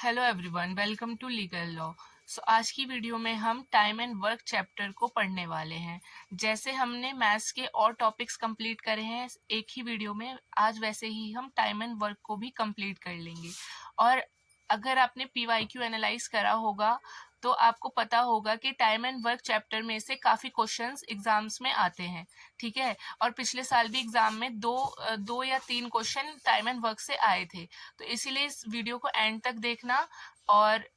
Hello everyone, welcome to legal law. आज की video में हम टाइम एंड वर्क चैप्टर को पढ़ने वाले हैं। जैसे हमने मैथ्स के और टॉपिक्स कंप्लीट करे हैं एक ही वीडियो में, आज वैसे ही हम टाइम एंड वर्क को भी कंप्लीट कर लेंगे। और अगर आपने पीवाईक्यू एनालाइज करा होगा तो आपको पता होगा कि टाइम एंड वर्क चैप्टर में से काफ़ी क्वेश्चंस एग्जाम्स में आते हैं, ठीक है। और पिछले साल भी एग्जाम में दो या तीन क्वेश्चन टाइम एंड वर्क से आए थे। तो इसीलिए इस वीडियो को एंड तक देखना और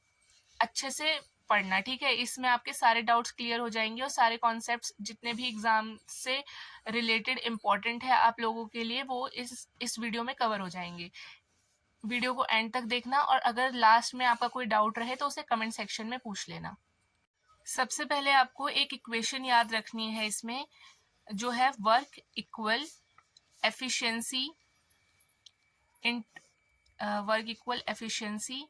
अच्छे से पढ़ना, ठीक है। इसमें आपके सारे डाउट्स क्लियर हो जाएंगे और सारे कॉन्सेप्ट्स जितने भी एग्जाम से रिलेटेड इम्पोर्टेंट है आप लोगों के लिए वो इस वीडियो में कवर हो जाएंगे। वीडियो को एंड तक देखना और अगर लास्ट में आपका कोई डाउट रहे तो उसे कमेंट सेक्शन में पूछ लेना। सबसे पहले आपको एक इक्वेशन याद रखनी है इसमें, जो है work equal efficiency in work equal efficiency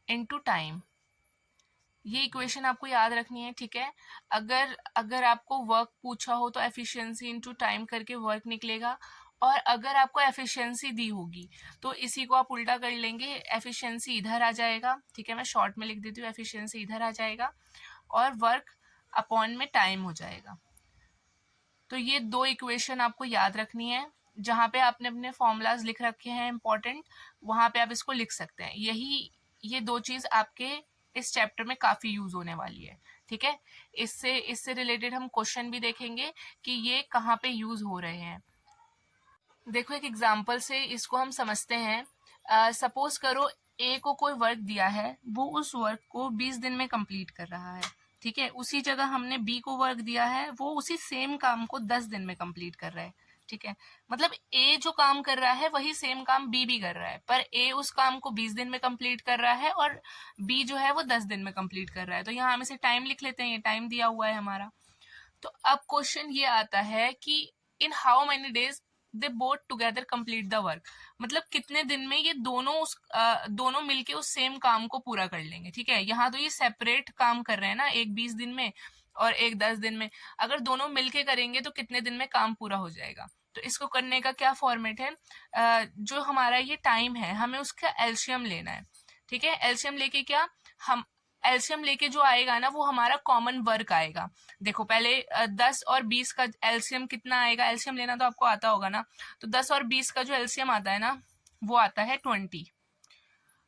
into time. ये इक्वेशन आपको याद रखनी है, ठीक है। अगर आपको वर्क पूछा हो तो एफिशिएंसी इनटू टाइम करके वर्क निकलेगा, और अगर आपको एफिशिएंसी दी होगी तो इसी को आप उल्टा कर लेंगे, एफिशिएंसी इधर आ जाएगा, ठीक है। मैं शॉर्ट में लिख देती हूँ, एफिशिएंसी इधर आ जाएगा और वर्क अपॉन में टाइम हो जाएगा। तो ये दो इक्वेशन आपको याद रखनी है। जहाँ पे आपने अपने फॉर्मूलाज लिख रखे हैं इंपॉर्टेंट, वहाँ पे आप इसको लिख सकते हैं। ये दो चीज़ आपके इस चैप्टर में काफ़ी यूज होने वाली है, ठीक है। इससे रिलेटेड हम क्वेश्चन भी देखेंगे कि ये कहाँ पे यूज हो रहे हैं। देखो एक एग्जाम्पल से इसको हम समझते हैं। सपोज करो ए को कोई वर्क दिया है, वो उस वर्क को 20 दिन में कंप्लीट कर रहा है, ठीक है। उसी जगह हमने बी को वर्क दिया है, वो उसी सेम काम को 10 दिन में कंप्लीट कर रहा है, ठीक है। मतलब ए जो काम कर रहा है वही सेम काम बी भी कर रहा है, पर ए उस काम को 20 दिन में कंप्लीट कर रहा है और बी जो है वो 10 दिन में कंप्लीट कर रहा है। तो यहाँ हम इसे टाइम लिख लेते हैं, ये टाइम दिया हुआ है हमारा। तो अब क्वेश्चन ये आता है कि इन how many days they both together complete the work. मतलब कितने दिन में ये दोनों मिलके उस सेम काम को पूरा कर लेंगे, ठीक है। यहाँ तो ये सेपरेट काम कर रहे हैं ना, एक 20 दिन में और एक 10 दिन में। अगर दोनों मिलके करेंगे तो कितने दिन में काम पूरा हो जाएगा। तो इसको करने का क्या फॉर्मेट है, जो हमारा ये टाइम है हमें उसका एलसीएम लेना है, ठीक है। एलसीएम लेके क्या, हम एलसीएम लेके जो आएगा ना वो हमारा कॉमन वर्क आएगा। देखो पहले 10 और 20 का एलसीएम कितना आएगा, एलसीएम लेना तो आपको आता होगा ना। तो 10 और 20 का जो एलसीएम आता है ना वो आता है 20।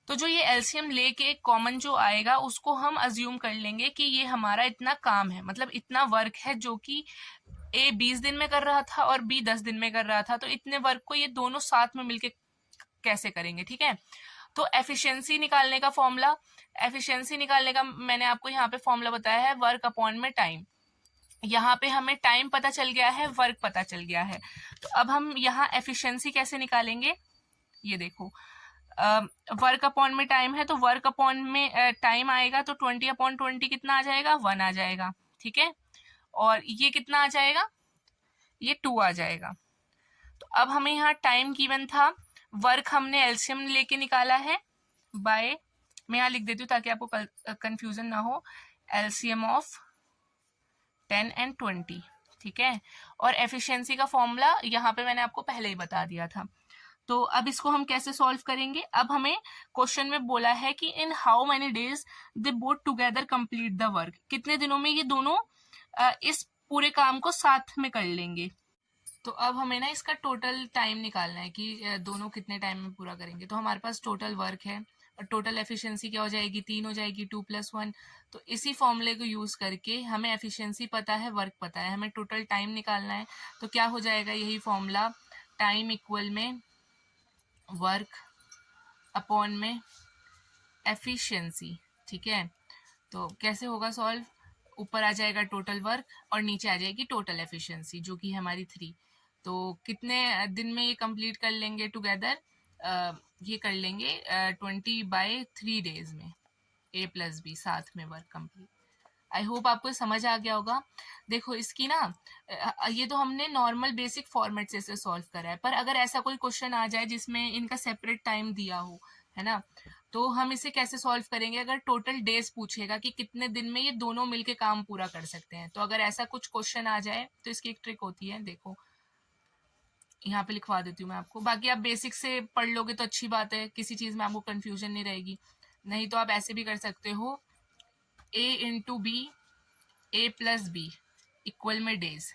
तो जो ये एलसीएम लेके कॉमन जो आएगा उसको हम अज्यूम कर लेंगे कि ये हमारा इतना काम है, मतलब इतना वर्क है जो कि ए 20 दिन में कर रहा था और बी 10 दिन में कर रहा था। तो इतने वर्क को ये दोनों साथ में मिलके कैसे करेंगे, ठीक है। तो एफिशिएंसी निकालने का फॉर्मूला, एफिशिएंसी निकालने का मैंने आपको यहाँ पे फॉर्मूला बताया है, वर्क अपॉन में टाइम। यहाँ पे हमें टाइम पता चल गया है, वर्क पता चल गया है। तो अब हम यहाँ एफिशिएंसी कैसे निकालेंगे, ये देखो। वर्क अपॉन में टाइम है तो वर्क अपॉन में टाइम आएगा, तो 20/20 कितना आ जाएगा, 1 आ जाएगा, ठीक है। और ये कितना आ जाएगा, ये 2 आ जाएगा। तो अब हमें यहाँ टाइम गिवन था, वर्क हमने एलसीएम लेके निकाला है बाय, मैं यहाँ लिख देती हूँ ताकि आपको कंफ्यूजन ना हो, एलसीएम ऑफ 10 and 20, ठीक है। और एफिशिएंसी का फॉर्मूला यहाँ पे मैंने आपको पहले ही बता दिया था। तो अब इसको हम कैसे सॉल्व करेंगे, अब हमें क्वेश्चन में बोला है कि इन how many days they both together complete the work, कितने दिनों में ये दोनों इस पूरे काम को साथ में कर लेंगे। तो अब हमें ना इसका टोटल टाइम निकालना है कि दोनों कितने टाइम में पूरा करेंगे। तो हमारे पास टोटल वर्क है और टोटल एफिशिएंसी क्या हो जाएगी, 3 हो जाएगी, 2+1। तो इसी फॉर्मूले को यूज करके हमें एफिशिएंसी पता है, वर्क पता है, हमें टोटल टाइम निकालना है। तो क्या हो जाएगा, यही फॉर्मूला, टाइम इक्वल में वर्क अपॉन में एफिशिएंसी, ठीक है। तो कैसे होगा सॉल्व, ऊपर आ जाएगा टोटल वर्क और नीचे आ जाएगी टोटल एफिशिएंसी जो कि है हमारी 3। तो कितने दिन में ये कंप्लीट कर लेंगे टुगेदर, ये कर लेंगे 20/3 डेज में, A+B साथ में वर्क कंप्लीट। आई होप आपको समझ आ गया होगा। देखो इसकी ना ये तो हमने नॉर्मल बेसिक फॉर्मेट से इसे सॉल्व करा है, पर अगर ऐसा कोई क्वेश्चन आ जाए जिसमें इनका सेपरेट टाइम दिया हो, है ना, तो हम इसे कैसे सॉल्व करेंगे। अगर टोटल डेज पूछेगा कि कितने दिन में ये दोनों मिलके काम पूरा कर सकते हैं, तो अगर ऐसा कुछ क्वेश्चन आ जाए तो इसकी एक ट्रिक होती है, देखो यहाँ पे लिखवा देती हूँ मैं आपको, बाकी आप बेसिक से पढ़ लोगे तो अच्छी बात है, किसी चीज़ में आपको कन्फ्यूजन नहीं रहेगी। नहीं तो आप ऐसे भी कर सकते हो, a into B, A plus B equal में डेज।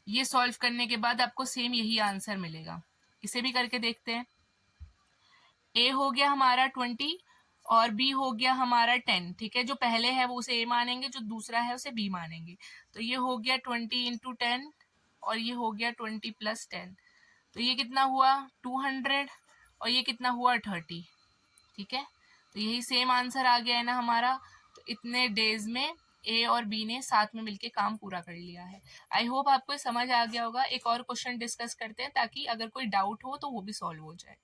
ये सॉल्व करने के बाद आपको सेम यही आंसर मिलेगा। इसे भी करके देखते हैं। ए हो गया हमारा 20 और बी हो गया हमारा 10, ठीक है। जो पहले है वो उसे ए मानेंगे, जो दूसरा है उसे बी मानेंगे। तो ये हो गया 20 इंटू 10 और ये हो गया 20 प्लस 10। तो ये कितना हुआ 200 और ये कितना हुआ 30, ठीक है। तो यही सेम आंसर आ गया है ना हमारा। तो इतने डेज में ए और बी ने साथ में मिलके काम पूरा कर लिया है। आई होप आपको ये समझ आ गया होगा। एक और क्वेश्चन डिस्कस करते हैं ताकि अगर कोई डाउट हो तो वो भी सॉल्व हो जाए।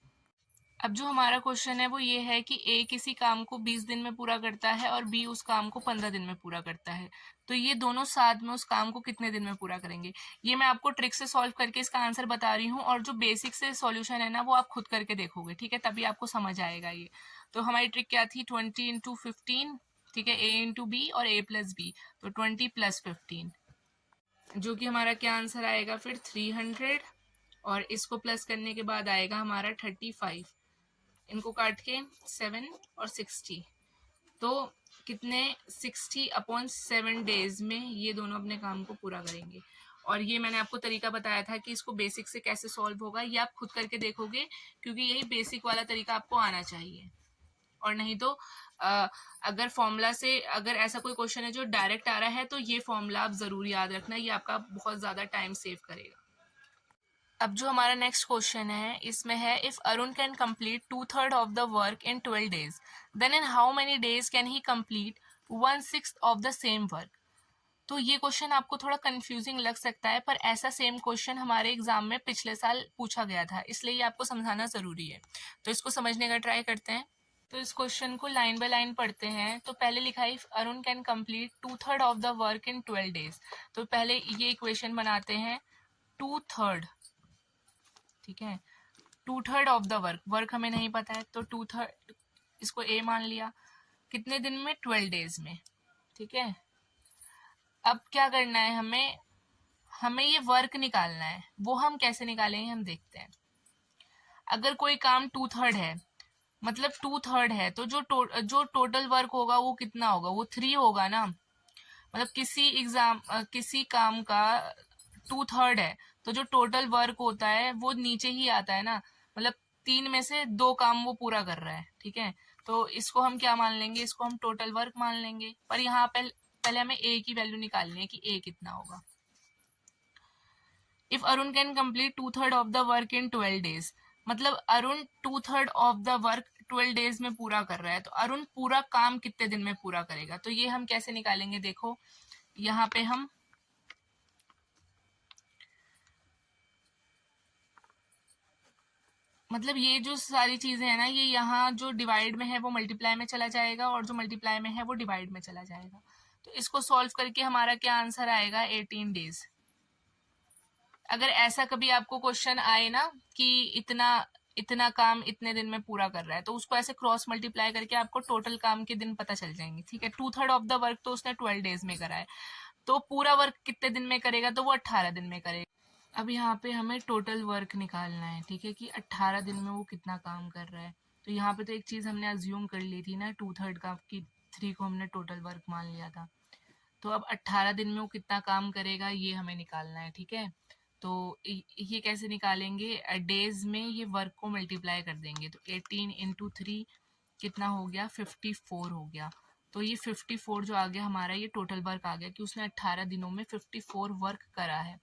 अब जो हमारा क्वेश्चन है वो ये है कि ए किसी काम को 20 दिन में पूरा करता है और बी उस काम को 15 दिन में पूरा करता है। तो ये दोनों साथ में उस काम को कितने दिन में पूरा करेंगे। ये मैं आपको ट्रिक से सॉल्व करके इसका आंसर बता रही हूँ, और जो बेसिक से सॉल्यूशन है ना वो आप खुद करके देखोगे, ठीक है, तभी आपको समझ आएगा ये। तो हमारी ट्रिक क्या थी, 20 इंटू 15, ठीक है, ए इंटू बी और ए प्लस बी, तो 20 प्लस 15, जो कि हमारा क्या आंसर आएगा फिर 300, और इसको प्लस करने के बाद आएगा हमारा 35। इनको काट के 7 और 60, तो कितने 60/7 डेज में ये दोनों अपने काम को पूरा करेंगे। और ये मैंने आपको तरीका बताया था कि इसको बेसिक से कैसे सॉल्व होगा, ये आप खुद करके देखोगे, क्योंकि यही बेसिक वाला तरीका आपको आना चाहिए। और नहीं तो अगर फॉर्मूला से, अगर ऐसा कोई क्वेश्चन है जो डायरेक्ट आ रहा है, तो ये फॉर्मूला आप ज़रूर याद रखना, ये आपका बहुत ज़्यादा टाइम सेव करेगा। अब जो हमारा नेक्स्ट क्वेश्चन है इसमें है, if Arun can complete 2/3 of the work in 12 days, then in how many days can he complete 1/6 of the same work. तो ये क्वेश्चन आपको थोड़ा कंफ्यूजिंग लग सकता है, पर ऐसा सेम क्वेश्चन हमारे एग्जाम में पिछले साल पूछा गया था, इसलिए ये आपको समझाना जरूरी है। तो इसको समझने का ट्राई करते हैं। तो इस क्वेश्चन को लाइन बाय लाइन पढ़ते हैं। तो पहले लिखा है, if Arun can complete 2/3 of the work in 12 days. तो पहले ये इक्वेशन बनाते हैं, 2/3, ठीक है, 2/3 ऑफ द वर्क, वर्क हमें नहीं पता है तो 2/3 इसको ए मान लिया, कितने दिन में, 12 डेज में, ठीक है। अब क्या करना है, हमें हमें ये वर्क निकालना है। वो हम कैसे निकालेंगे हम देखते हैं। अगर कोई काम 2/3 है, मतलब 2/3 है, तो जो टोटल वर्क होगा वो कितना होगा, वो 3 होगा ना। मतलब किसी काम का 2/3 है, तो जो टोटल वर्क होता है वो नीचे ही आता है ना। मतलब 3 में से 2 काम वो पूरा कर रहा है, ठीक है। तो इसको हम क्या मान लेंगे, इसको हम टोटल वर्क मान लेंगे। पर यहाँ पहले हमें ए की वैल्यू निकालनी है कि ए कितना होगा। If Arun can complete 2/3 of the work in 12 days, मतलब Arun 2/3 of the work 12 days में पूरा कर रहा है, तो अरुण पूरा काम कितने दिन में पूरा करेगा। तो ये हम कैसे निकालेंगे, देखो यहाँ पे हम मतलब ये जो सारी चीजें हैं ना, ये यहाँ जो डिवाइड में है वो मल्टीप्लाई में चला जाएगा, और जो मल्टीप्लाई में है वो डिवाइड में चला जाएगा। तो इसको सॉल्व करके हमारा क्या आंसर आएगा, 18 डेज। अगर ऐसा कभी आपको क्वेश्चन आए ना कि इतना इतना काम इतने दिन में पूरा कर रहा है, तो उसको ऐसे क्रॉस मल्टीप्लाई करके आपको टोटल काम के दिन पता चल जाएंगे, ठीक है। 2/3 ऑफ द वर्क तो उसने 12 डेज में करा है, तो पूरा वर्क कितने दिन में करेगा, तो वो 18 दिन में करेगा। अब यहाँ पे हमें टोटल वर्क निकालना है, ठीक है, कि 18 दिन में वो कितना काम कर रहा है। तो यहाँ पे तो एक चीज हमने अज्यूम कर ली थी ना, 2/3 का, कि 3 को हमने टोटल वर्क मान लिया था। तो अब 18 दिन में वो कितना काम करेगा ये हमें निकालना है, ठीक है। तो ये कैसे निकालेंगे, डेज में ये वर्क को मल्टीप्लाई कर देंगे। तो 18 इंटू 3 कितना हो गया, 54 हो गया। तो ये 54 जो आ गया हमारा, ये टोटल वर्क आ गया कि उसने 18 दिनों में 54 वर्क करा है,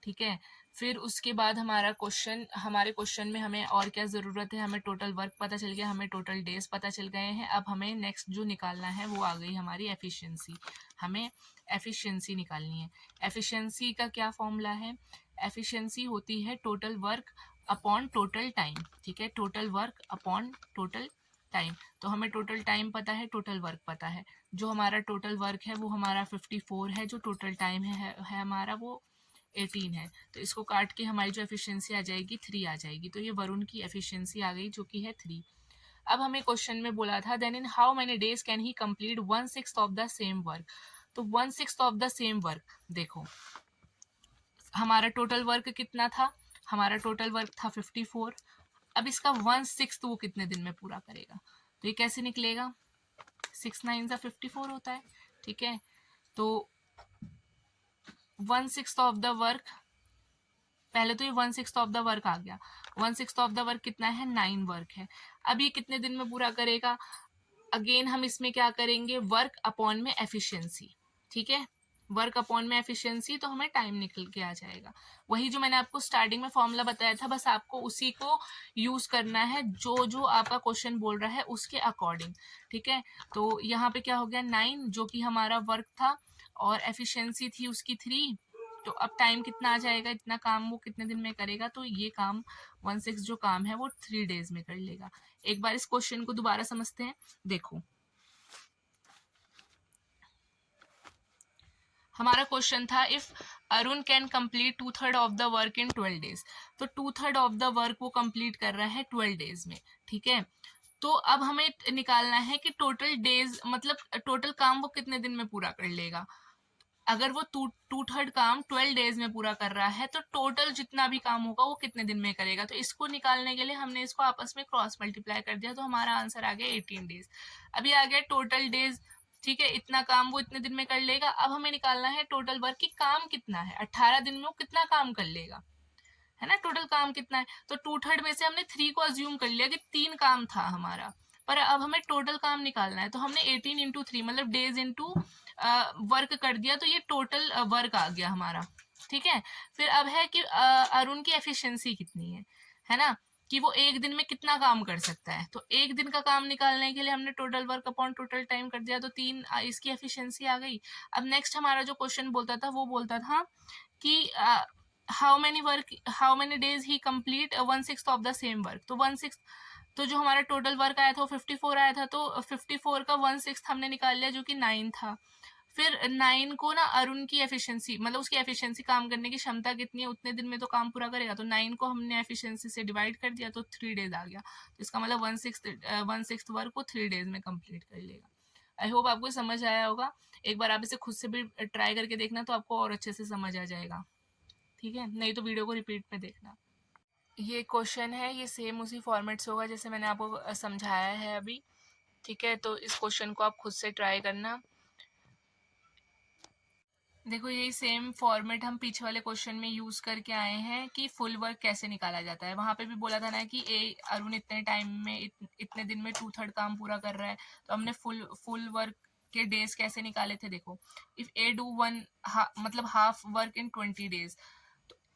ठीक है। फिर उसके बाद हमारे क्वेश्चन में हमें और क्या ज़रूरत है, हमें टोटल वर्क पता चल गया, हमें टोटल डेज पता चल गए हैं। अब हमें नेक्स्ट जो निकालना है वो आ गई हमारी एफिशिएंसी। हमें एफिशिएंसी निकालनी है। एफिशिएंसी का क्या फॉर्मूला है, एफिशिएंसी होती है total work upon total time, ठीक है, total work upon total time. तो हमें टोटल टाइम पता है, टोटल वर्क पता है। जो हमारा टोटल वर्क है वो हमारा 54 है, जो टोटल टाइम है हमारा वो 18 है। तो इसको काट के हमारी जो एफिशिएंसी आ जाएगी 3 आ जाएगी। तो ये वरुण की एफिशिएंसी आ गई जो कि है 3। अब हमें क्वेश्चन में बोला था, then in how many days can he complete 1/6 of the same work. तो 1/6 ऑफ द सेम वर्क, देखो हमारा टोटल वर्क कितना था, हमारा टोटल वर्क था 54। अब इसका 1/6 वो कितने दिन में पूरा करेगा, तो ये कैसे निकलेगा, 6 9 सा 54 होता है, ठीक है। तो 1/6 ऑफ द वर्क, पहले तो ये 1/6 ऑफ द वर्क आ गया, 1/6 ऑफ द वर्क कितना है, 9 वर्क है। अब ये कितने दिन में पूरा करेगा, अगेन हम इसमें क्या करेंगे, वर्क अपॉन में एफिशिएंसी, ठीक है, वर्क अपॉन में एफिशिएंसी, तो हमें टाइम निकल के आ जाएगा। वही जो मैंने आपको स्टार्टिंग में फॉर्मूला बताया था, बस आपको उसी को यूज करना है, जो जो आपका क्वेश्चन बोल रहा है उसके अकॉर्डिंग, ठीक है। तो यहाँ पे क्या हो गया, 9 जो कि हमारा वर्क था और एफिशिएंसी थी उसकी 3, तो अब टाइम कितना आ जाएगा, इतना काम वो कितने दिन में करेगा, तो ये काम 1/6 जो काम है वो 3 डेज में कर लेगा। एक बार इस क्वेश्चन को दोबारा समझते हैं। देखो हमारा क्वेश्चन था, if Arun can complete 2/3 of the work in 12 days, तो 2/3 ऑफ द वर्क वो कंप्लीट कर रहा है 12 डेज में, ठीक है। तो अब हमें निकालना है कि टोटल डेज मतलब टोटल काम वो कितने दिन में पूरा कर लेगा। अगर वो 2/3 काम 12 डेज में पूरा कर रहा है, तो टोटल जितना भी काम होगा वो कितने दिन में करेगा। तो इसको निकालने के लिए हमने इसको आपस में क्रॉस मल्टीप्लाई कर दिया, तो हमारा आंसर आ गया 18 डेज। अभी आ गया टोटल डेज, ठीक है, इतना काम वो इतने दिन में कर लेगा। अब हमें निकालना है टोटल वर्क की काम कितना है, 18 दिन में वो कितना काम कर लेगा, है ना, टोटल काम कितना है। तो 2/3 में से हमने 3 को अज्यूम कर लिया कि 3 काम था हमारा, पर अब हमें टोटल काम निकालना है, तो हमने 18 इंटू 3 मतलब डेज इंटू वर्क कर दिया, तो ये टोटल वर्क आ गया हमारा, ठीक है। फिर अब है कि अरुण की एफिशिएंसी कितनी है ना, कि वो एक दिन में कितना काम कर सकता है। तो एक दिन का काम निकालने के लिए हमने total work upon total time कर दिया, तो 3 इसकी एफिशिएंसी आ गई। अब नेक्स्ट हमारा जो क्वेश्चन बोलता था वो बोलता था कि how many days he complete 1/6 of the same work, तो 1/6, तो जो हमारा टोटल वर्क आया था वो 54 आया था, तो 54 का 1/6 हमने निकाल लिया जो कि 9 था। फिर 9 को ना अरुण की एफिशिएंसी मतलब उसकी एफिशिएंसी काम करने की क्षमता कितनी है, उतने दिन में तो काम पूरा करेगा, तो 9 को हमने एफिशिएंसी से डिवाइड कर दिया, तो 3 डेज आ गया। तो इसका मतलब 1/6 वर्क को 3 डेज में कंप्लीट कर लेगा। आई होप आपको समझ आया होगा। एक बार आप इसे खुद से भी ट्राई करके देखना, तो आपको और अच्छे से समझ आ जाएगा, ठीक है, नहीं तो वीडियो को रिपीट में देखना। ये क्वेश्चन है, ये सेम उसी फॉर्मेट से होगा जैसे मैंने आपको समझाया है अभी, ठीक है। तो इस क्वेश्चन को आप खुद से ट्राई करना। देखो यही सेम फॉर्मेट हम पीछे वाले क्वेश्चन में यूज करके आए हैं कि फुल वर्क कैसे निकाला जाता है। वहां पे भी बोला था ना कि अरुण इतने टाइम में इतने दिन में 2/3 काम पूरा कर रहा है, तो हमने फुल वर्क के डेज कैसे निकाले थे। देखो इफ ए डू मतलब हाफ वर्क इन 20 डेज,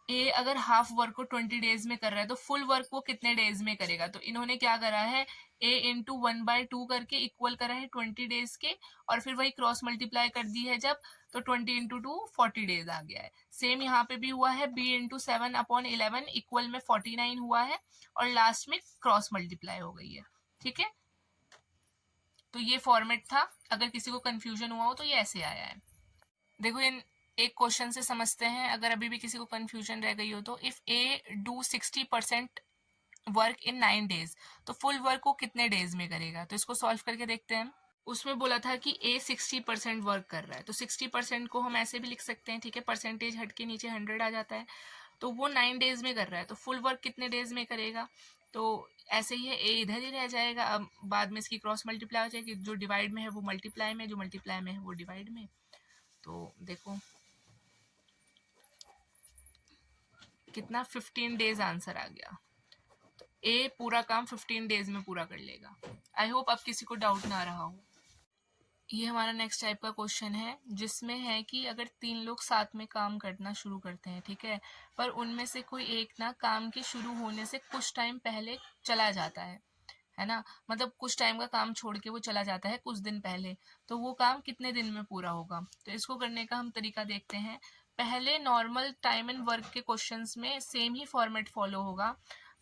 ए अगर हाफ वर्क को 20 डेज में कर रहा है, तो फुल वर्क वो कितने डेज में करेगा। तो इन्होंने क्या करा है, ए इंटू 1/2 करके इक्वल करा है 20 डेज के, और फिर वही क्रॉस मल्टीप्लाई कर दी है जब, तो 20 इंटू 2 40 डेज आ गया है। सेम यहाँ पे भी हुआ है, बी इंटू 7/11 इक्वल में 49 हुआ है, और लास्ट में क्रॉस मल्टीप्लाई हो गई है, ठीक है। तो ये फॉर्मेट था, अगर किसी को कंफ्यूजन हुआ हो तो ये ऐसे आया है। देखो इन एक क्वेश्चन से समझते हैं, अगर अभी भी किसी को कंफ्यूजन रह गई हो तो, if A do 60% work in 9 days, तो फुल वर्क को कितने डेज में करेगा। तो इसको सॉल्व करके देखते हैं। उसमें बोला था कि ए 60% वर्क कर रहा है, तो 60% को हम ऐसे भी लिख सकते हैं, ठीक है, परसेंटेज हट के नीचे 100 आ जाता है। तो वो 9 डेज में कर रहा है, तो फुल वर्क कितने डेज में करेगा। तो ऐसे ही है, ए इधर ही रह जाएगा, अब बाद में इसकी क्रॉस मल्टीप्लाई हो जाएगी, जो डिवाइड में है वो मल्टीप्लाई में, जो मल्टीप्लाई में है वो डिवाइड में। तो देखो कितना, 15 डेज आंसर आ गया। तो ए पूरा काम 15 डेज में पूरा कर लेगा। आई होप अब किसी को डाउट ना रहा हो। ये हमारा नेक्स्ट टाइप का क्वेश्चन है, जिसमें है कि अगर 3 लोग साथ में काम करना शुरू करते हैं, ठीक है, पर उनमें से कोई एक ना काम के शुरू होने से कुछ टाइम पहले चला जाता है ना, मतलब कुछ टाइम का काम छोड़ के वो चला जाता है कुछ दिन पहले, तो वो काम कितने दिन में पूरा होगा। तो इसको करने का हम तरीका देखते हैं। पहले नॉर्मल टाइम एंड वर्क के क्वेश्चंस में सेम ही फॉर्मेट फॉलो होगा,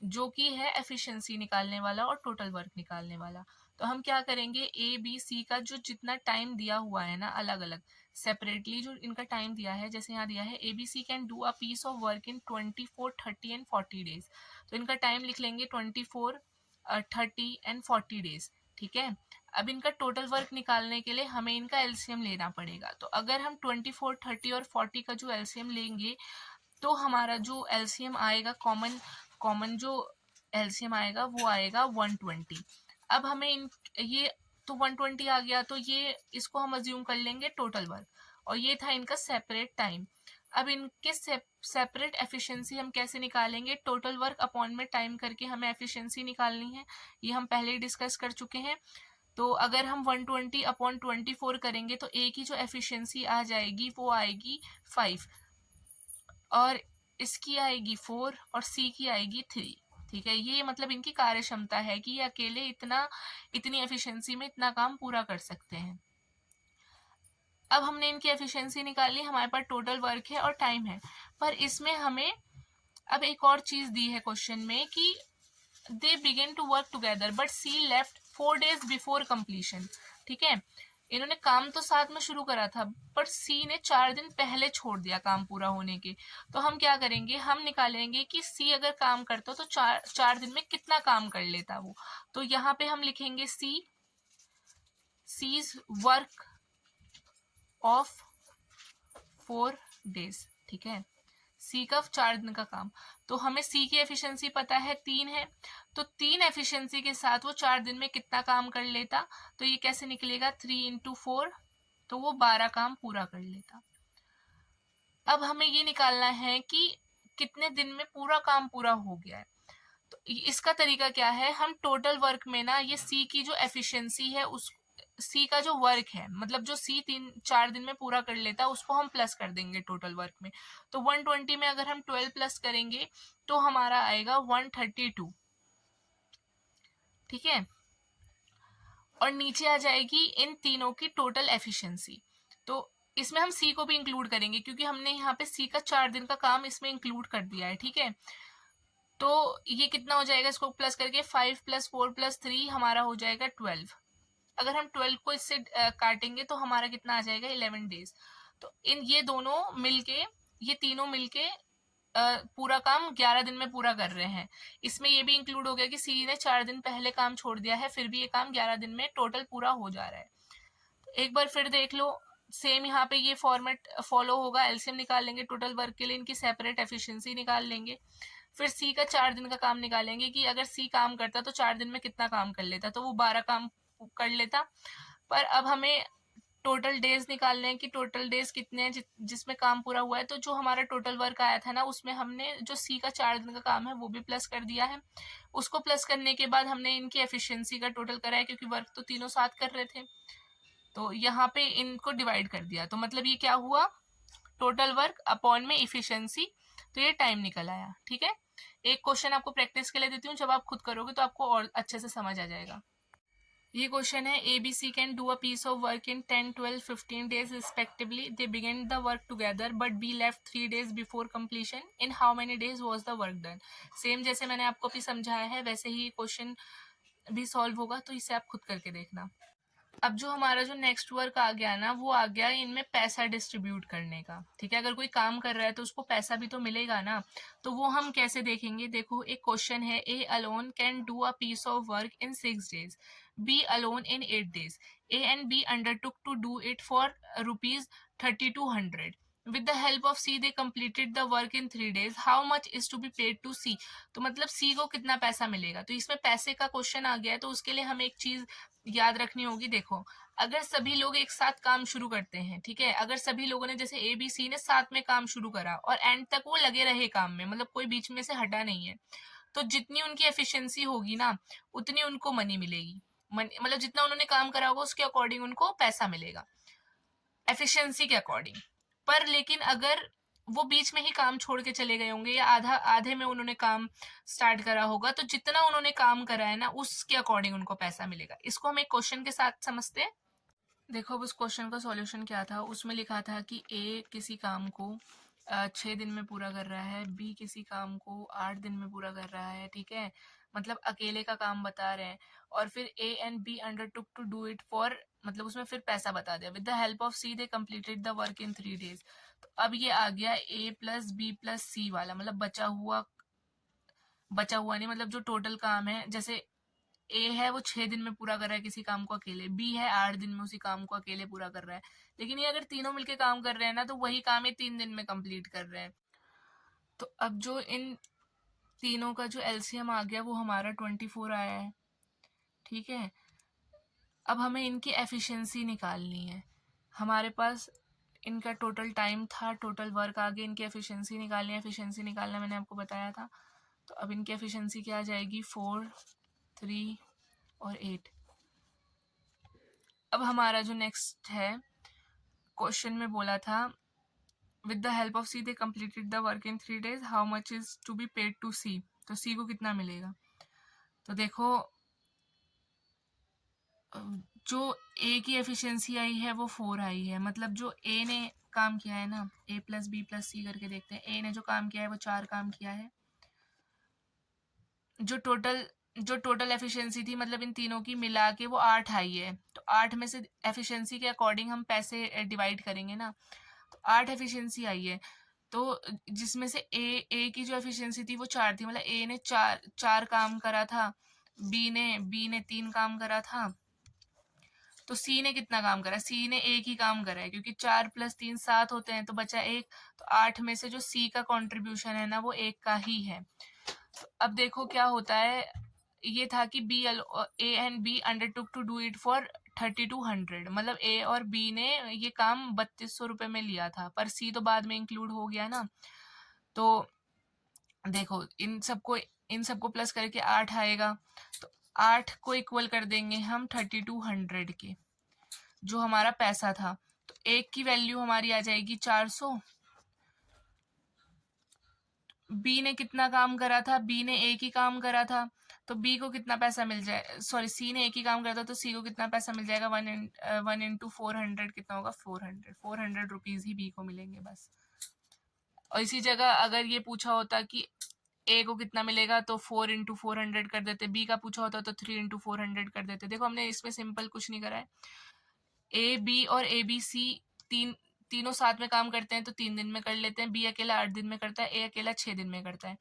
जो कि है एफिशिएंसी निकालने वाला और टोटल वर्क निकालने वाला। तो हम क्या करेंगे, ए बी सी का जो जितना टाइम दिया हुआ है ना, अलग अलग सेपरेटली जो इनका टाइम दिया है, जैसे यहाँ दिया है A B C can do a piece of work in 24 30 and 40 days, तो इनका टाइम लिख लेंगे 24 30 एंड 40 डेज, ठीक है। अब इनका टोटल वर्क निकालने के लिए हमें इनका एलसीएम लेना पड़ेगा। तो अगर हम 24 30 और 40 का जो एलसीएम लेंगे, तो हमारा जो एलसीएम आएगा, कॉमन जो एलसीएम आएगा वो आएगा 120। अब हमें ये तो 120 आ गया, तो ये इसको हम अज्यूम कर लेंगे टोटल वर्क, और ये था इनका सेपरेट टाइम। अब इनके सेपरेट एफिशिएंसी हम कैसे निकालेंगे? टोटल वर्क अपॉन में टाइम करके हमें एफिशिएंसी निकालनी है, ये हम पहले ही डिस्कस कर चुके हैं। तो अगर हम 120 अपॉन 24 करेंगे तो ए की जो एफिशिएंसी आ जाएगी वो आएगी 5, और इसकी आएगी 4, और सी की आएगी 3। ठीक है, ये मतलब इनकी कार्य क्षमता है कि ये अकेले इतनी एफिशिएंसी में इतना काम पूरा कर सकते हैं। अब हमने इनकी एफिशिएंसी निकाली, हमारे पास टोटल वर्क है और टाइम है, पर इसमें हमें अब एक और चीज दी है क्वेश्चन में कि they begin to work together but C left 4 days before completion. ठीक है, इन्होंने काम तो साथ में शुरू करा था, पर सी ने 4 दिन पहले छोड़ दिया काम पूरा होने के। तो हम क्या करेंगे, हम निकालेंगे कि सी अगर काम करता तो चार दिन में कितना काम कर लेता वो। तो यहाँ पे हम लिखेंगे सीज वर्क ऑफ 4 days। ठीक है, सी का 4 दिन का काम, तो हमें सी की एफिशिएंसी पता है 3 है, तो 3 एफिशिएंसी के साथ वो 4 दिन में कितना काम कर लेता, तो ये कैसे निकलेगा 3 × 4, तो वो 12 काम पूरा कर लेता। अब हमें ये निकालना है कि कितने दिन में पूरा काम पूरा हो गया है। तो इसका तरीका क्या है, हम टोटल वर्क में ना ये सी की जो एफिशिएंसी है उस सी का जो वर्क है, मतलब जो सी 4 दिन में पूरा कर लेता उसको हम प्लस कर देंगे टोटल वर्क में। तो 120 में अगर हम 12 प्लस करेंगे तो हमारा आएगा 132। ठीक है, और नीचे आ जाएगी इन तीनों की टोटल एफिशिएंसी। तो इसमें हम सी को भी इंक्लूड करेंगे क्योंकि हमने यहाँ पे सी का 4 दिन का काम इसमें इंक्लूड कर दिया है। ठीक है, तो ये कितना हो जाएगा, इसको प्लस करके 5 + 4 + 3 हमारा हो जाएगा 12। अगर हम 12 को इससे काटेंगे तो हमारा कितना आ जाएगा 11 days। तो ये तीनों मिलके पूरा काम 11 दिन में पूरा कर रहे हैं। इसमें ये भी इंक्लूड हो गया कि सी ने 4 दिन पहले काम छोड़ दिया है, फिर भी ये काम 11 दिन में टोटल पूरा हो जा रहा है। तो एक बार फिर देख लो, सेम यहाँ पे ये फॉर्मेट फॉलो होगा, एलसीएम निकाल लेंगे टोटल वर्क के लिए, इनकी सेपरेट एफिशिएंसी निकाल लेंगे, फिर सी का 4 दिन का काम निकालेंगे कि अगर सी काम करता तो 4 दिन में कितना काम कर लेता, तो वो 12 काम कर लेता। पर अब हमें टोटल डेज निकालने हैं कि टोटल डेज कितने हैं जिसमें काम पूरा हुआ है। तो जो हमारा टोटल वर्क आया था ना, उसमें हमने जो सी का 4 दिन का काम है वो भी प्लस कर दिया है। उसको प्लस करने के बाद हमने इनकी एफिशिएंसी का टोटल करा है, क्योंकि वर्क तो तीनों साथ कर रहे थे, तो यहाँ पे इनको डिवाइड कर दिया। तो मतलब ये क्या हुआ, टोटल वर्क अपॉन में इफिशिएंसी, तो ये टाइम निकल आया। ठीक है, एक क्वेश्चन आपको प्रैक्टिस के लिए देती हूँ, जब आप खुद करोगे तो आपको और अच्छे से समझ आ जाएगा। ये क्वेश्चन है, A B C can do a piece of work in 10, 12, 15 days respectively. They began the work together but B left 3 days before completion. In how many days was the work done. Same जैसे मैंने आपको भी समझाया है वैसे ही question भी solve होगा, तो इसे आप खुद करके देखना। अब जो हमारा जो नेक्स्ट वर्क आ गया ना, वो आ गया इनमें पैसा डिस्ट्रीब्यूट करने का। ठीक है, अगर कोई काम कर रहा है तो उसको पैसा भी तो मिलेगा ना, तो वो हम कैसे देखेंगे। देखो, एक क्वेश्चन है, A alone can do a piece of work in 6 days, B alone in 8 days। A and B undertook to do it for ₹3200। With the help of C, they completed the work in 3 days. How much is to be paid to C? तो मतलब C को कितना पैसा मिलेगा। तो इसमें पैसे का क्वेश्चन आ गया है, तो उसके लिए हमें एक चीज याद रखनी होगी। देखो, अगर सभी लोग एक साथ काम शुरू करते हैं, ठीक है, अगर सभी लोगों ने जैसे ए बी सी ने साथ में काम शुरू करा और एंड तक वो लगे रहे काम में, मतलब कोई बीच में से हटा नहीं है, तो जितनी उनकी एफिशिएंसी होगी ना, उतनी उनको मनी मिलेगी। मतलब जितना उन्होंने काम करा होगा उसके अकॉर्डिंग उनको पैसा मिलेगा, एफिशिएंसी के अकॉर्डिंग। पर लेकिन अगर वो बीच में ही काम छोड़ के चले गए होंगे या आधे में उन्होंने काम स्टार्ट करा होगा, तो जितना उन्होंने काम करा है ना, उसके अकॉर्डिंग उनको पैसा मिलेगा। इसको हम एक क्वेश्चन के साथ समझते हैं। देखो, अब उस क्वेश्चन का सॉल्यूशन क्या था, उसमें लिखा था कि ए किसी काम को 6 दिन में पूरा कर रहा है, बी किसी काम को 8 दिन में पूरा कर रहा है। ठीक है, मतलब अकेले का काम बता रहे हैं, और फिर A and B undertook to do it for, मतलब उसमें फिर पैसा बता दिया। With the help of C they completed the work in 3 days। तो अब ये आ गया A plus B plus C वाला, मतलब बचा हुआ नहीं, मतलब जो टोटल काम है, जैसे ए है वो 6 दिन में पूरा कर रहा है किसी काम को अकेले, बी है 8 दिन में उसी काम को अकेले पूरा कर रहा है। लेकिन ये अगर तीनों मिलके काम कर रहे हैं ना, तो वही काम ये 3 दिन में कंप्लीट कर रहे हैं। तो अब जो इन तीनों का जो एलसीएम आ गया वो हमारा 24 आया है, ठीक है। अब हमें इनकी एफिशिएंसी निकालनी है। हमारे पास इनका टोटल टाइम था, टोटल वर्क आ गया, इनकी एफिशिएंसी निकालनी है। एफिशिएंसी निकालना मैंने आपको बताया था। तो अब इनकी एफिशिएंसी क्या आ जाएगी, 4, 3 और 8। अब हमारा जो नेक्स्ट है, क्वेश्चन में बोला था with the help of C they completed the work in 3 days, how much is to be paid to C. तो सी को कितना मिलेगा। तो देखो जो ए की एफिशिएंसी आई है वो 4 आई है, मतलब जो ए ने काम किया है ना, ए प्लस बी प्लस सी करके देखते हैं। ए ने जो काम किया है वो 4 काम किया है। जो टोटल एफिशिएंसी थी, मतलब इन तीनों की मिला के वो 8 आई है। तो 8 में से एफिशिएंसी के अकॉर्डिंग हम पैसे डिवाइड करेंगे ना, तो 8 एफिशिएंसी आई है। तो जिसमें से ए की जो एफिशिएंसी थी वो 4 थी, मतलब ए ने चार काम करा था, बी ने 3 काम करा था। तो सी ने कितना काम करा, सी ने एक ही काम करा है, क्योंकि 4 + 3 7 होते हैं, तो बचा 1। तो 8 में से जो सी का कंट्रीब्यूशन है ना वो 1 का ही है। तो अब देखो क्या होता है, ये था कि A and B undertook to do it for 3200, मतलब ए और बी ने ये काम 3200 रुपये में लिया था, पर सी तो बाद में इंक्लूड हो गया ना। तो देखो इन सबको प्लस करके 8 आएगा। तो 8 को इक्वल कर देंगे हम 3200 के, जो हमारा पैसा था। तो एक की वैल्यू हमारी आ जाएगी 400। बी ने कितना काम करा था, बी ने एक ही काम करा था, तो बी को कितना पैसा मिल जाए, सॉरी सी ने एक ही काम करा था, तो सी को कितना पैसा मिल जाएगा, 1 × 400 कितना होगा, 400 रुपीज ही बी को मिलेंगे बस। और इसी जगह अगर ये पूछा होता कि ए को कितना मिलेगा, तो 4 × 400 कर देते। बी का पूछा होता तो 3 × 400 कर देते। देखो हमने इसमें सिंपल कुछ नहीं करा है। ए बी और ए बी सी तीनों साथ में काम करते हैं तो 3 दिन में कर लेते हैं। बी अकेला 8 दिन में करता है, ए अकेला 6 दिन में करता है।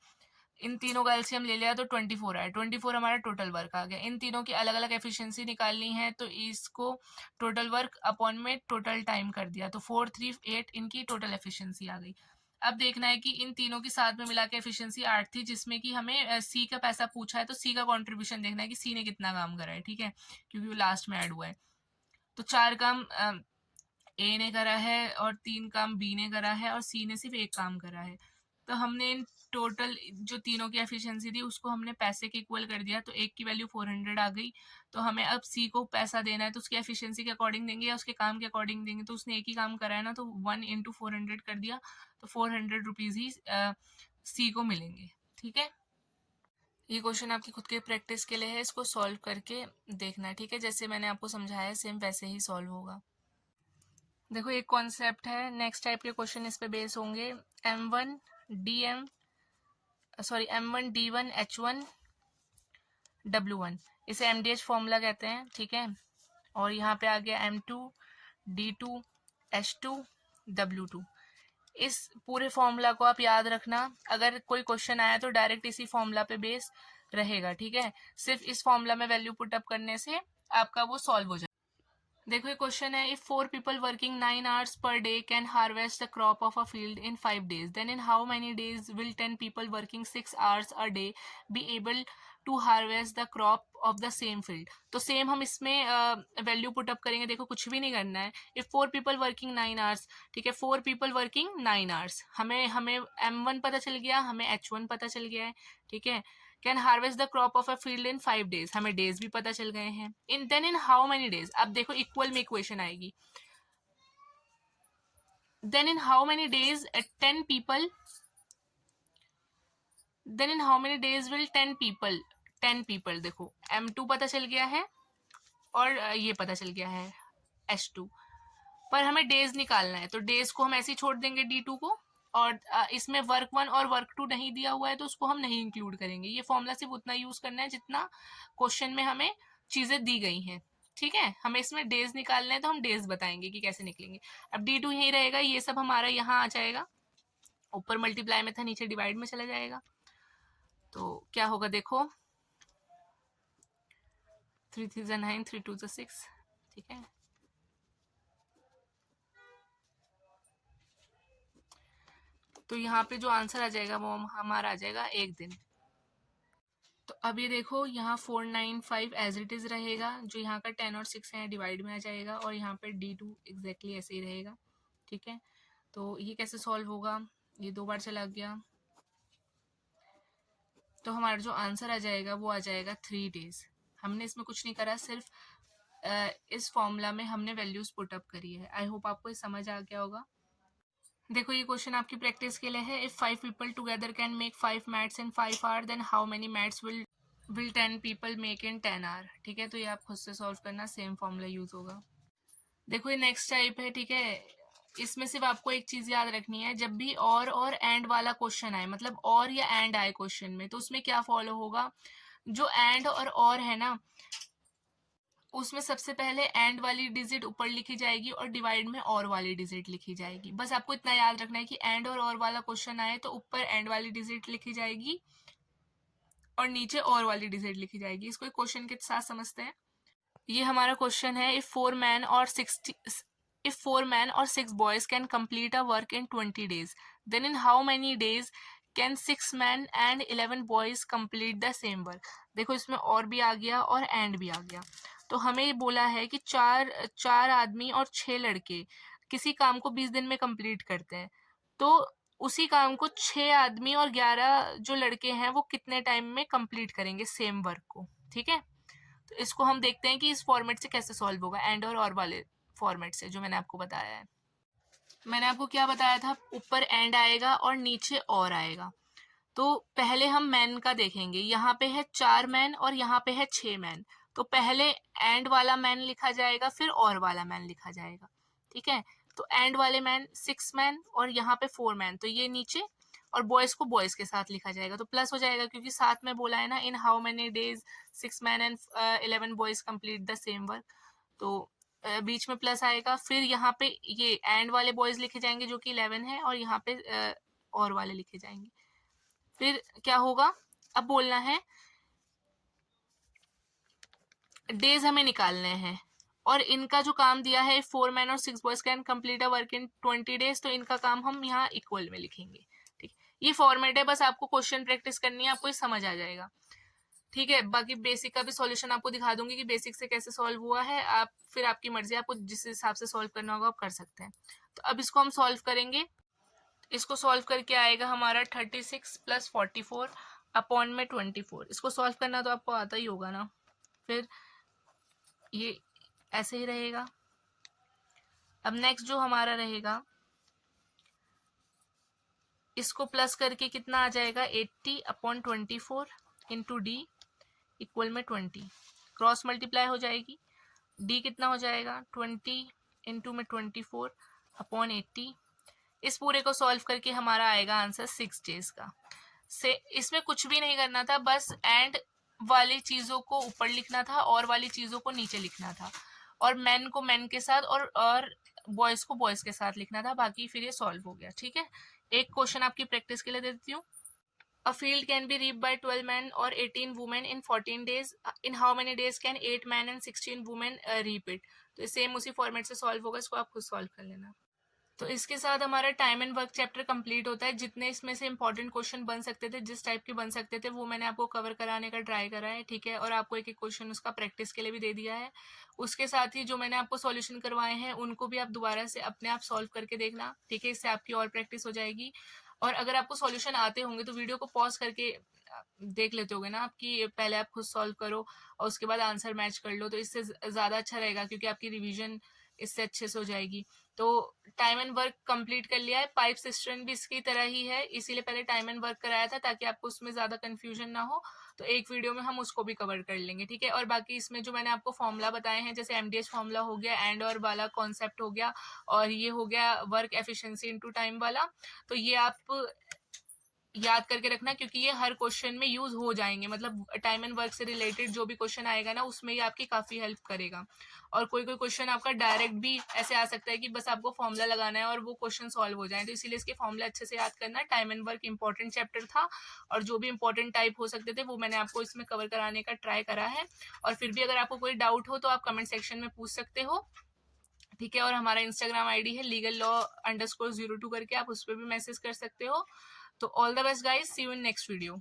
इन तीनों का एलसीएम ले लिया तो 24 आया। 24 हमारा टोटल वर्क आ गया। इन तीनों की अलग अलग एफिशिएंसी निकालनी है, तो इसको टोटल वर्क अपॉन में टोटल टाइम कर दिया, तो 4, 3, 8 इनकी टोटल एफिशिएंसी आ गई। अब देखना है कि इन तीनों की साथ में मिला के एफिशिएंसी 8 थी, जिसमें कि हमें सी का पैसा पूछा है, तो सी का कॉन्ट्रीब्यूशन देखना है कि सी ने कितना काम करा है, ठीक है, क्योंकि वो लास्ट में ऐड हुआ है। तो 4 काम ए ने करा है और 3 काम बी ने करा है और सी ने सिर्फ 1 काम करा है। तो हमने इन टोटल जो तीनों की एफिशिएंसी थी उसको हमने पैसे के इक्वल कर दिया, तो एक की वैल्यू 400 आ गई। तो हमें अब सी को पैसा देना है, तो उसकी एफिशिएंसी के अकॉर्डिंग देंगे या उसके काम के अकॉर्डिंग देंगे। तो उसने एक ही काम करा है ना, तो 1 × 400 कर दिया, तो 400 रुपीज ही सी को मिलेंगे, ठीक है। ये क्वेश्चन आपकी खुद के प्रैक्टिस के लिए है, इसको सॉल्व करके देखना, ठीक है। जैसे मैंने आपको समझाया सेम वैसे ही सॉल्व होगा। देखो एक कॉन्सेप्ट है, नेक्स्ट टाइप के क्वेश्चन इस पे बेस होंगे। M1 D1 H1 W1, इसे MDH फॉर्मूला कहते हैं, ठीक है। और यहाँ पे आ गया M2 D2 H2 W2। इस पूरे फॉर्मूला को आप याद रखना, अगर कोई क्वेश्चन आया तो डायरेक्ट इसी फॉर्मूला पे बेस रहेगा, ठीक है। सिर्फ इस फॉर्मूला में वैल्यू पुट अप करने से आपका वो सॉल्व हो जाएगा। देखो ये क्वेश्चन है, if 4 people working 9 hours per day can harvest the crop of a field in 5 days, then in how many days will 10 people working 6 hours a day be able to harvest the crop of the same field. तो same हम इसमें value put up करेंगे। देखो कुछ भी नहीं करना है। इफ 4 people वर्किंग 9 hours, ठीक है, 4 people वर्किंग 9 hours, हमें हमें M1 पता चल गया, हमें H1 पता चल गया है, ठीक है। Can harvest the crop of a field in 5 days, हमें डेज भी पता चल गए हैं। इन हाउ मेनी डेज, अब देखो इक्वल में इक्वेशन आएगी। Then in how many days 10 people, then in how many days will 10 people, देखो M2 पता चल गया है और ये पता चल गया है H2, पर हमें डेज निकालना है, तो डेज को हम ऐसे ही छोड़ देंगे D2 को, और इसमें वर्क 1 और वर्क 2 नहीं दिया हुआ है तो उसको हम नहीं इंक्लूड करेंगे। ये फॉर्मूला सिर्फ उतना यूज करना है जितना क्वेश्चन में हमें चीजें दी गई हैं, ठीक है। हमें इसमें डेज निकालना है तो हम डेज बताएंगे कि कैसे निकलेंगे। अब D2 यही रहेगा, ये सब हमारा यहाँ आ जाएगा, ऊपर मल्टीप्लाई में था नीचे डिवाइड में चला जाएगा। तो क्या होगा देखो, 3 3 9, 3 2 6, ठीक है। तो यहाँ पे जो आंसर आ जाएगा वो हमारा आ जाएगा 1 दिन। तो अब ये देखो यहाँ 495 एज इट इज रहेगा, जो यहाँ का 10 और 6 है डिवाइड में आ जाएगा, और यहाँ पे D2 एग्जैक्टली ऐसे ही रहेगा। ठीक है, तो ये कैसे सॉल्व होगा, ये 2 बार चला गया, तो हमारा जो आंसर आ जाएगा वो आ जाएगा 3 डेज। हमने इसमें कुछ नहीं करा, सिर्फ इस फॉर्मूला में हमने वैल्यूज पुट अप करी है। आई होप आपको ये समझ आ गया होगा। देखो ये क्वेश्चन आपकी प्रैक्टिस के लिए है। If 5 people together can make 5 mats in 5 hour, then how many mats will 10 people make in 10 hour. ठीक है, तो ये आप खुद से सॉल्व करना, सेम फॉर्मूला यूज होगा। देखो ये नेक्स्ट टाइप है। ठीक है, इसमें सिर्फ आपको एक चीज याद रखनी है, जब भी और एंड वाला क्वेश्चन आए, मतलब और या एंड आए क्वेश्चन में, तो उसमें क्या फॉलो होगा, जो एंड और है ना, उसमें सबसे पहले एंड वाली डिजिट ऊपर लिखी जाएगी और डिवाइड में और वाली डिजिट लिखी जाएगी। बस आपको इतना याद रखना है कि एंड और वाला क्वेश्चन आए तो ऊपर एंड वाली डिजिट लिखी जाएगी और नीचे और वाली डिजिट लिखी जाएगी। इसको एक क्वेश्चन के साथ समझते हैं। ये हमारा क्वेश्चन है, इफ 4 मैन और 6 boys can complete a work in 20 days, then in how many days can 6 man and 11 boys complete the same work. देखो इसमें और भी आ गया और एंड भी आ गया। तो हमें ये बोला है कि चार आदमी और 6 लड़के किसी काम को 20 दिन में कंप्लीट करते हैं, तो उसी काम को 6 आदमी और 11 जो लड़के हैं वो कितने टाइम में कंप्लीट करेंगे सेम वर्क को। ठीक है, तो इसको हम देखते हैं कि इस फॉर्मेट से कैसे सॉल्व होगा, एंड और वाले फॉर्मेट से जो मैंने आपको बताया है। मैंने आपको क्या बताया था, ऊपर एंड आएगा और नीचे और आएगा। तो पहले हम मैन का देखेंगे। यहाँ पे है 4 मैन और यहाँ पे है 6 मैन, तो पहले एंड वाला मैन लिखा जाएगा, फिर और वाला मैन लिखा जाएगा। ठीक है, तो एंड वाले मैन 6 मैन और यहाँ पे 4 मैन, तो ये नीचे, और बॉयज को बॉयज के साथ लिखा जाएगा, तो प्लस हो जाएगा क्योंकि साथ में बोला है ना, इन how many days 6 man and 11 boys complete the same work, तो बीच में प्लस आएगा। फिर यहाँ पे ये एंड वाले बॉयज लिखे जाएंगे जो कि 11 है, और यहाँ पे और वाले लिखे जाएंगे। फिर क्या होगा, अब बोलना है डेज हमें निकालने हैं, और इनका जो काम दिया है 4 मैन और 6 boys can complete a work in 20 days, तो इनका काम हम यहाँ इक्वल में लिखेंगे। ठीक, ये फॉर्मेट है, बस आपको क्वेश्चन प्रैक्टिस करनी है, आपको ये समझ आ जाएगा। ठीक है, बाकी बेसिक का भी सॉल्यूशन आपको दिखा दूंगी कि बेसिक से कैसे सॉल्व हुआ है। आप फिर आपकी मर्जी, आपको जिस हिसाब से सॉल्व करना होगा आप कर सकते हैं। तो अब इसको हम सॉल्व करेंगे। इसको सॉल्व करके आएगा हमारा 36 + 44 अपॉन में 24। इसको सॉल्व करना तो आपको आता ही होगा ना। फिर ये ऐसे ही रहेगा। अब नेक्स्ट जो हमारा रहेगा, इसको प्लस करके कितना आ जाएगा, 80/24 इंटू डी इक्वल में 20, क्रॉस मल्टीप्लाई हो जाएगी। डी कितना हो जाएगा, 20 इंटू में 24/80। इस पूरे को सॉल्व करके हमारा आएगा आंसर 6 डेज का। से इसमें कुछ भी नहीं करना था, बस एंड वाली चीजों को ऊपर लिखना था और वाली चीजों को नीचे लिखना था, और मैन को मैन के साथ और बॉयज को बॉयज के साथ लिखना था। बाकी फिर ये सॉल्व हो गया। ठीक है, एक क्वेश्चन आपकी प्रैक्टिस के लिए दे देती हूँ। A field can be reaped by 12 men or 18 women in 14 days. In how many days can 8 men and 16 women reap it? तो सेम उसी फॉर्मेट से सॉल्व होगा, इसको आप खुद सॉल्व कर लेना। तो इसके साथ हमारा time and work chapter complete होता है। जितने इसमें से इंपॉर्टेंट क्वेश्चन बन सकते थे, जिस टाइप के बन सकते थे, वो मैंने आपको कवर कराने का ट्राई करा है। ठीक है, और आपको एक एक क्वेश्चन उसका प्रैक्टिस के लिए भी दे दिया है। उसके साथ ही जो मैंने आपको सॉल्यूशन करवाए हैं उनको भी आप दोबारा से अपने आप सॉल्व करके देखना। ठीक है, इससे आपकी और प्रैक्टिस हो जाएगी। और अगर आपको सॉल्यूशन आते होंगे तो वीडियो को पॉज करके देख लेते होगे ना आप, कि पहले आप खुद सॉल्व करो और उसके बाद आंसर मैच कर लो, तो इससे ज़्यादा अच्छा रहेगा, क्योंकि आपकी रिवीजन इससे अच्छे से हो जाएगी। तो टाइम एंड वर्क कंप्लीट कर लिया है। पाइप सिस्टम भी इसकी तरह ही है, इसीलिए पहले टाइम एंड वर्क कराया था ताकि आपको उसमें ज़्यादा कन्फ्यूजन ना हो। तो एक वीडियो में हम उसको भी कवर कर लेंगे। ठीक है, और बाकी इसमें जो मैंने आपको फॉर्मूला बताए हैं, जैसे MDH फॉर्मूला हो गया, एंड और वाला कॉन्सेप्ट हो गया, और ये हो गया वर्क एफिशिएंसी इनटू टाइम वाला, तो ये आप याद करके रखना, क्योंकि ये हर क्वेश्चन में यूज हो जाएंगे। मतलब टाइम एंड वर्क से रिलेटेड जो भी क्वेश्चन आएगा ना, उसमें ये आपकी काफी हेल्प करेगा। और कोई कोई क्वेश्चन आपका डायरेक्ट भी ऐसे आ सकता है कि बस आपको फॉर्मूला लगाना है और वो क्वेश्चन सॉल्व हो जाए, तो इसीलिए इसके फॉर्मूला अच्छे से याद करना। Time and work important chapter था, और जो भी इंपॉर्टेंट टाइप हो सकते थे वो मैंने आपको इसमें कवर कराने का ट्राई करा है। और फिर भी अगर आपको कोई डाउट हो तो आप कमेंट सेक्शन में पूछ सकते हो। ठीक है। और हमारा इंस्टाग्राम आईडी है legal law_02 करके, आप उस पर भी मैसेज कर सकते हो। तो all the best guys, see you in next video.